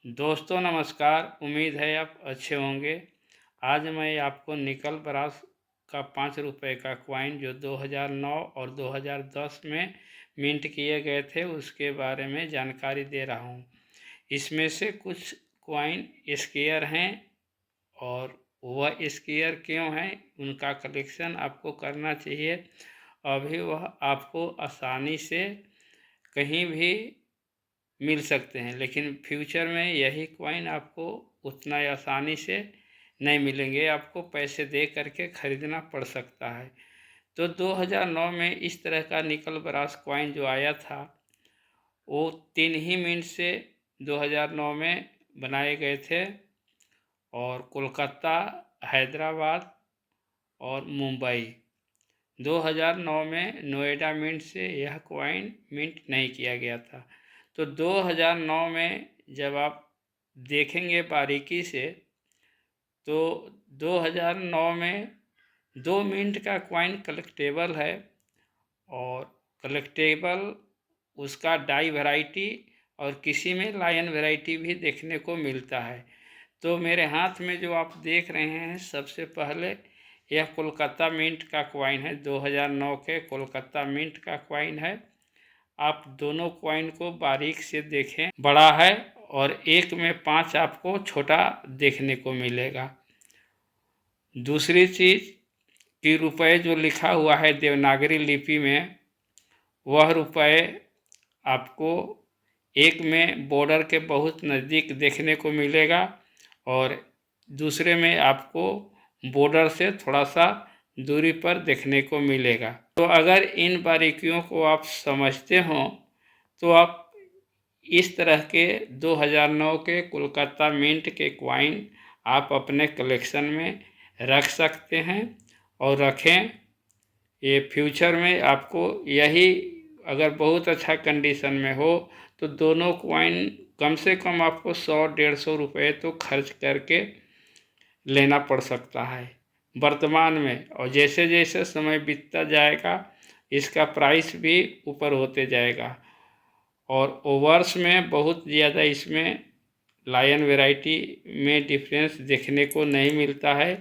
दोस्तों नमस्कार। उम्मीद है आप अच्छे होंगे। आज मैं आपको निकल ब्रास का 5 रुपये का कॉइन जो 2009 और 2010 में मिंट किए गए थे उसके बारे में जानकारी दे रहा हूँ। इसमें से कुछ कॉइन स्क्वायर हैं और वह स्क्वायर क्यों हैं उनका कलेक्शन आपको करना चाहिए। अभी वह आपको आसानी से कहीं भी मिल सकते हैं, लेकिन फ्यूचर में यही कॉइन आपको उतना आसानी से नहीं मिलेंगे, आपको पैसे दे करके ख़रीदना पड़ सकता है। तो 2009 में इस तरह का निकल ब्रास कॉइन जो आया था वो 3 ही मिनट से 2009 में बनाए गए थे और कोलकाता, हैदराबाद और मुंबई 2009 में नोएडा मिंट से यह कॉइन मिंट नहीं किया गया था। तो 2009 में जब आप देखेंगे बारीकी से तो 2009 में 2 मिनट का कॉइन कलेक्टेबल है और कलेक्टेबल उसका डाई वैरायटी और किसी में लायन वैरायटी भी देखने को मिलता है। तो मेरे हाथ में जो आप देख रहे हैं सबसे पहले यह कोलकाता मिंट का कॉइन है, 2009 के कोलकाता मिंट का कॉइन है। आप दोनों कॉइन को बारीक से देखें, बड़ा है और एक में 5 आपको छोटा देखने को मिलेगा। दूसरी चीज़ कि रुपए जो लिखा हुआ है देवनागरी लिपि में वह रुपए आपको एक में बॉर्डर के बहुत नज़दीक देखने को मिलेगा और दूसरे में आपको बॉर्डर से थोड़ा सा दूरी पर देखने को मिलेगा। तो अगर इन बारीकियों को आप समझते हो तो आप इस तरह के 2009 के कोलकाता मिंट के कॉइन आप अपने कलेक्शन में रख सकते हैं और रखें। ये फ्यूचर में आपको यही अगर बहुत अच्छा कंडीशन में हो तो दोनों कॉइन कम से कम आपको 100-150 रुपये तो खर्च करके लेना पड़ सकता है वर्तमान में, और जैसे जैसे समय बीतता जाएगा इसका प्राइस भी ऊपर होते जाएगा और ओवर्स में बहुत ज़्यादा इसमें लायन वैरायटी में डिफरेंस देखने को नहीं मिलता है।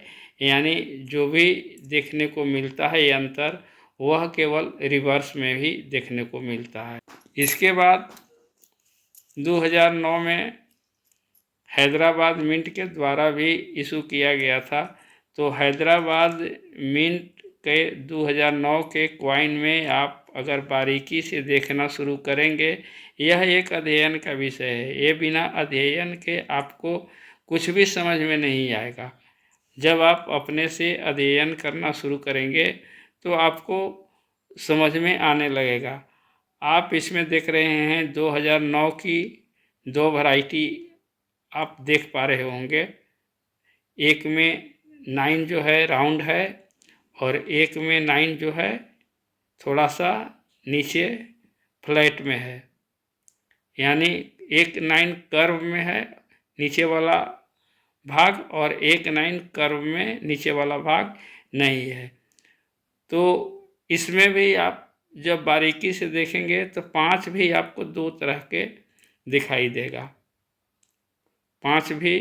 यानी जो भी देखने को मिलता है ये अंतर वह केवल रिवर्स में भी देखने को मिलता है। इसके बाद 2009 में हैदराबाद मिंट के द्वारा भी इशू किया गया था। तो हैदराबाद मिंट के 2009 के कॉइन में आप अगर बारीकी से देखना शुरू करेंगे, यह एक अध्ययन का विषय है। ये बिना अध्ययन के आपको कुछ भी समझ में नहीं आएगा। जब आप अपने से अध्ययन करना शुरू करेंगे तो आपको समझ में आने लगेगा। आप इसमें देख रहे हैं 2009 की 2 वैरायटी आप देख पा रहे होंगे। एक में 9 जो है राउंड है और एक में 9 जो है थोड़ा सा नीचे फ्लैट में है। यानी एक 9 कर्व में है नीचे वाला भाग और एक 9 कर्व में नीचे वाला भाग नहीं है। तो इसमें भी आप जब बारीकी से देखेंगे तो 5 भी आपको 2 तरह के दिखाई देगा। 5 भी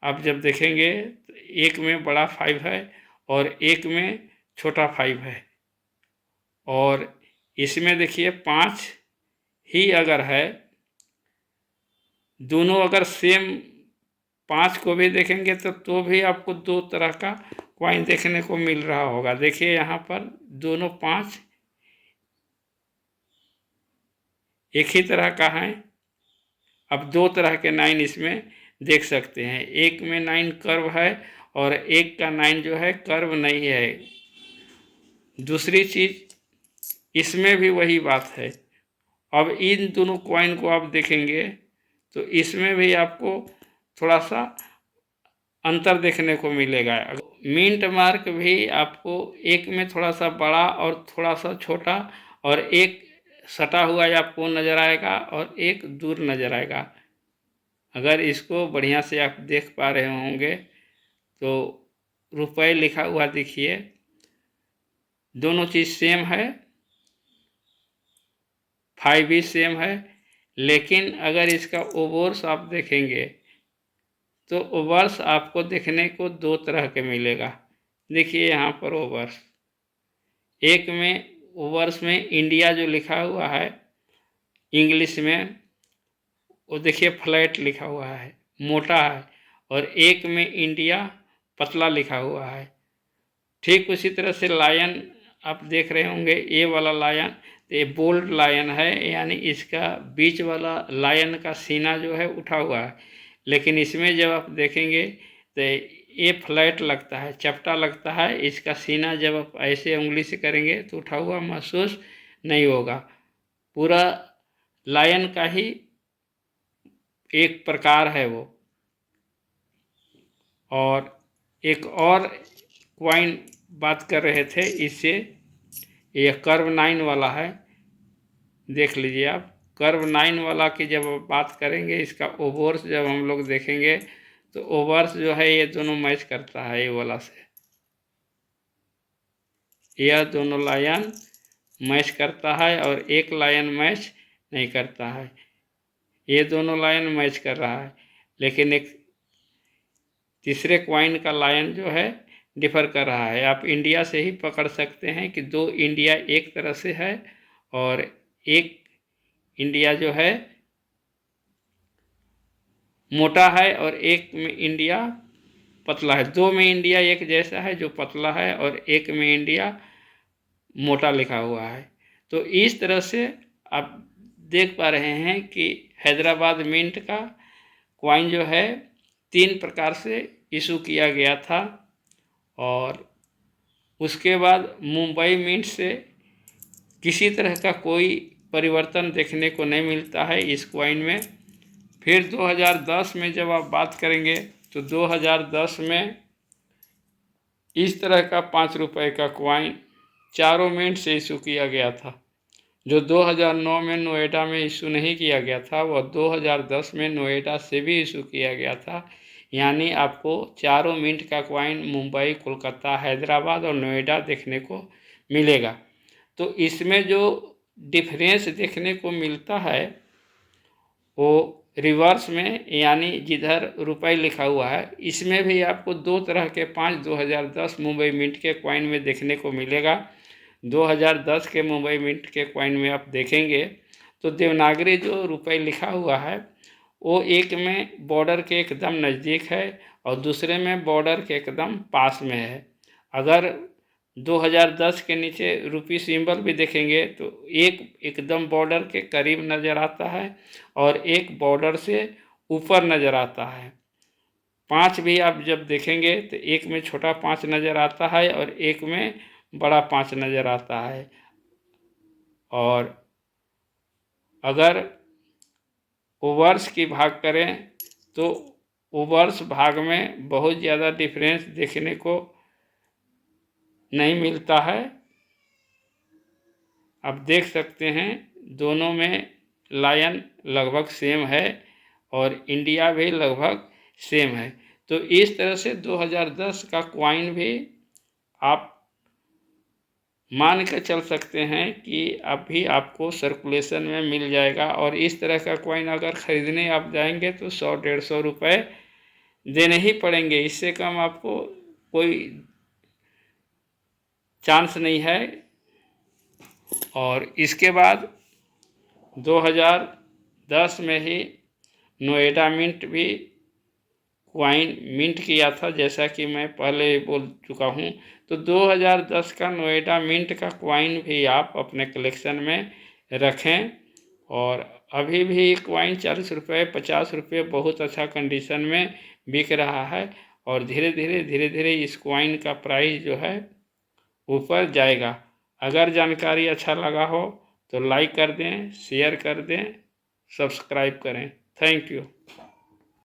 आप जब देखेंगे तो एक में बड़ा 5 है और एक में छोटा 5 है। और इसमें देखिए 5 ही अगर है, दोनों अगर सेम 5 को भी देखेंगे तो भी आपको 2 तरह का कॉइन देखने को मिल रहा होगा। देखिए यहाँ पर दोनों 5 एक ही तरह का है। अब 2 तरह के 9 इसमें देख सकते हैं, एक में 9 कर्व है और एक का 9 जो है कर्व नहीं है। दूसरी चीज़ इसमें भी वही बात है। अब इन दोनों कॉइन को आप देखेंगे तो इसमें भी आपको थोड़ा सा अंतर देखने को मिलेगा। मिंट मार्क भी आपको एक में थोड़ा सा बड़ा और थोड़ा सा छोटा और एक सटा हुआ आपको नज़र आएगा और एक दूर नज़र आएगा। अगर इसको बढ़िया से आप देख पा रहे होंगे तो रुपए लिखा हुआ देखिए, दोनों चीज़ सेम है, 5 भी सेम है, लेकिन अगर इसका ओवर्स आप देखेंगे तो ओवर्स आपको देखने को दो तरह के मिलेगा। देखिए यहाँ पर ओवर्स, एक में ओवर्स में इंडिया जो लिखा हुआ है इंग्लिश में, वो देखिए फ्लैट लिखा हुआ है, मोटा है, और एक में इंडिया पतला लिखा हुआ है। ठीक उसी तरह से लायन आप देख रहे होंगे, ये वाला लायन, ये बोल्ड लायन है, यानी इसका बीच वाला लायन का सीना जो है उठा हुआ है। लेकिन इसमें जब आप देखेंगे तो ये फ्लैट लगता है, चपटा लगता है। इसका सीना जब आप ऐसे उंगली से करेंगे तो उठा हुआ महसूस नहीं होगा। पूरा लायन का ही एक प्रकार है वो। और एक और क्वाइन बात कर रहे थे इससे, ये कर्व 9 वाला है, देख लीजिए आप। कर्व 9 वाला की जब बात करेंगे, इसका ओवर्स जब हम लोग देखेंगे तो ओवर्स जो है ये दोनों मैच करता है ये वाला से। यह दोनों लायन मैच करता है और एक लायन मैच नहीं करता है। ये दोनों लायन मैच कर रहा है, लेकिन एक तीसरे क्वाइन का लायन जो है डिफर कर रहा है। आप इंडिया से ही पकड़ सकते हैं कि दो इंडिया एक तरह से है और एक इंडिया जो है मोटा है और एक में इंडिया पतला है। दो में इंडिया एक जैसा है जो पतला है, और एक में इंडिया मोटा लिखा हुआ है। तो इस तरह से आप देख पा रहे हैं कि हैदराबाद मिंट का क्वाइन जो है 3 प्रकार से इशू किया गया था, और उसके बाद मुंबई मिंट से किसी तरह का कोई परिवर्तन देखने को नहीं मिलता है इस क्वाइन में। फिर 2010 में जब आप बात करेंगे तो 2010 में इस तरह का 5 रुपए का क्वाइन चारों मिंट से इशू किया गया था। जो 2009 में नोएडा में इशू नहीं किया गया था, वह 2010 में नोएडा से भी इशू किया गया था। यानी आपको चारों मिंट का क्वाइन मुंबई, कोलकाता, हैदराबाद और नोएडा देखने को मिलेगा। तो इसमें जो डिफरेंस देखने को मिलता है वो रिवर्स में, यानी जिधर रुपए लिखा हुआ है, इसमें भी आपको दो तरह के 5 2010 मुंबई मिंट के क्वाइन में देखने को मिलेगा। 2010 के मुंबई मिंट के क्वाइन में आप देखेंगे तो देवनागरी जो रुपए लिखा हुआ है वो एक में बॉर्डर के एकदम नज़दीक है और दूसरे में बॉर्डर के एकदम पास में है। अगर 2010 के नीचे रुपी सिंबल भी देखेंगे तो एक एकदम बॉर्डर के करीब नज़र आता है और एक बॉर्डर से ऊपर नज़र आता है। 5 भी आप जब देखेंगे तो एक में छोटा 5 नज़र आता है और एक में बड़ा 5 नज़र आता है। और अगर ओवर्स की भाग करें तो ओवर्स भाग में बहुत ज़्यादा डिफरेंस देखने को नहीं मिलता है। आप देख सकते हैं दोनों में लायन लगभग सेम है और इंडिया भी लगभग सेम है। तो इस तरह से 2010 का क्वाइन भी आप मान कर चल सकते हैं कि अभी आपको सर्कुलेशन में मिल जाएगा। और इस तरह का क्वाइन अगर ख़रीदने आप जाएंगे तो 100-150 रुपये देने ही पड़ेंगे, इससे कम आपको कोई चांस नहीं है। और इसके बाद 2010 में ही नोएडा मिंट भी क्वाइन मिंट किया था, जैसा कि मैं पहले बोल चुका हूँ। तो 2010 का नोएडा मिंट का क्वाइन भी आप अपने कलेक्शन में रखें। और अभी भी क्वाइन 40 रुपये 50 रुपये बहुत अच्छा कंडीशन में बिक रहा है और धीरे धीरे इस क्वाइन का प्राइस जो है ऊपर जाएगा। अगर जानकारी अच्छा लगा हो तो लाइक कर दें, शेयर कर दें, सब्सक्राइब करें। Thank you.